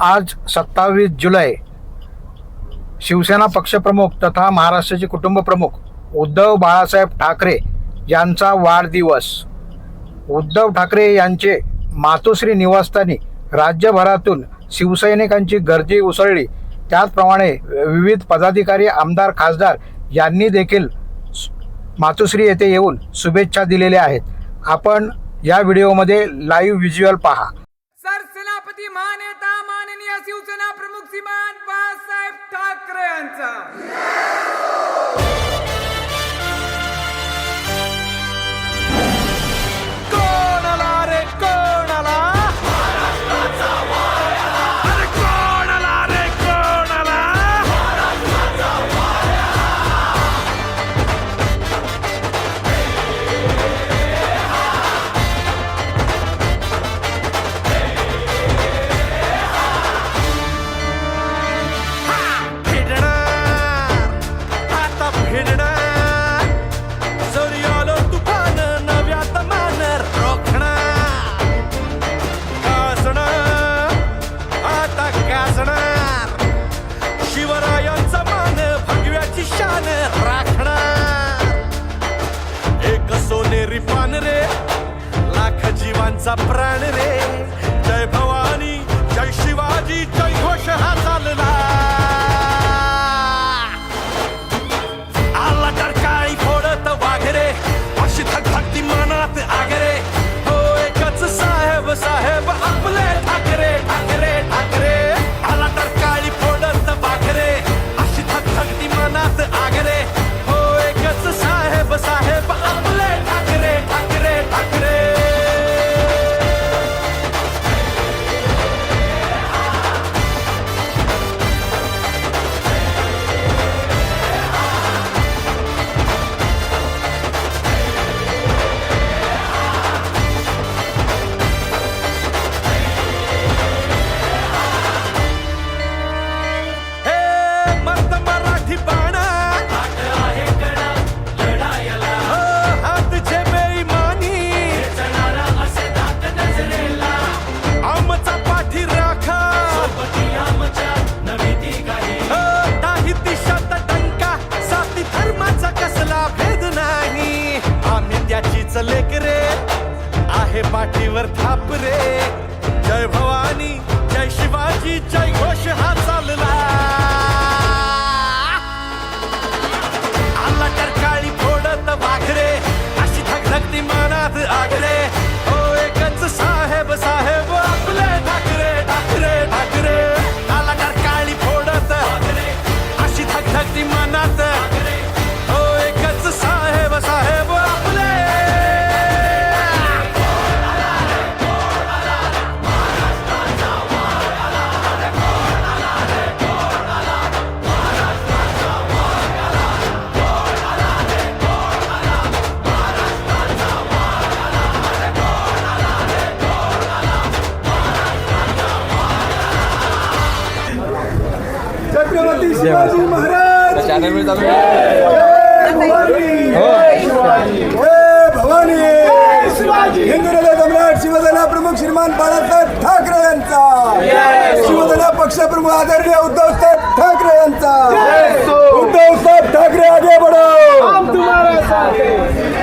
आज 27 जुलै शिवसेना पक्षप्रमुख तथा महाराष्ट्राचे कुटुंब प्रमुख उद्धव बाळासाहेब ठाकरे यांचा वाढदिवस। उद्धव ठाकरे यांचे मातोश्री निवासस्थानी राज्यभरातून शिवसैनिकांची गर्दी उसळली। त्याचप्रमाणे विविध पदाधिकारी, आमदार, खासदार यांनी देखील मातोश्री येथे येऊन शुभेच्छा दिलेल्या आहेत। आपण या व्हिडिओमध्ये लाईव्ह व्हिज्युअल पहा। सरसेनापती मान्यता माननीय शिवसेना प्रमुख श्रीमान बाळासाहेब ठाकरे यांचा कोणाला रे कोणाला, महाराष्ट्राचा वाया, अरे कोणाला रे कोणाला, महाराष्ट्राचा वाया। शिवरायांचा मान भगव्याची शान राखणार, एक सोनेरी पान रे, लाख जीवांचा प्राण रे। जय भवानी, जय शिवाजी, जय घोष हा चालला। आला तर काळी फोडत वाघरे, अशी धगधगती मनात आगरे। हो एकच साहेब साहेब आपले ठाकरे ठाकरे ठाकरे। आला तर काळी फोडत वाघरे, अशी धगधगती मनात आगरे। हो एकच साहेब साहेब आपले ठाकरे ठाकरे ठाकरे। लेकरे आहे पाठीवर थाप रे। जय भवानी, जय शिवाजी, जय घोष हा चालला। आला तर काळी फोडत वाघरे, अशी धगधगती मनात आगरे। हो एकच साहेब साहेब आपले ठाकरे ठाकरे ठाकरे। आला तर काळी फोडत वाघरे, अशी धगधगती मनात आगरे। हो एकच साहेब साहेब आपले। छत्रपती शिवाजी महाराज, जय भवानी, हिंदू हृदय सम्राट शिवसेना प्रमुख श्रीमान बाळासाहेब ठाकरे यांचा, शिवसेना पक्ष प्रमुख आदरणीय उद्धव साहेब ठाकरे यांचा। उद्धव साहेब ठाकरे आगे बढ़ो, हम तुम्हारे साथ हैं।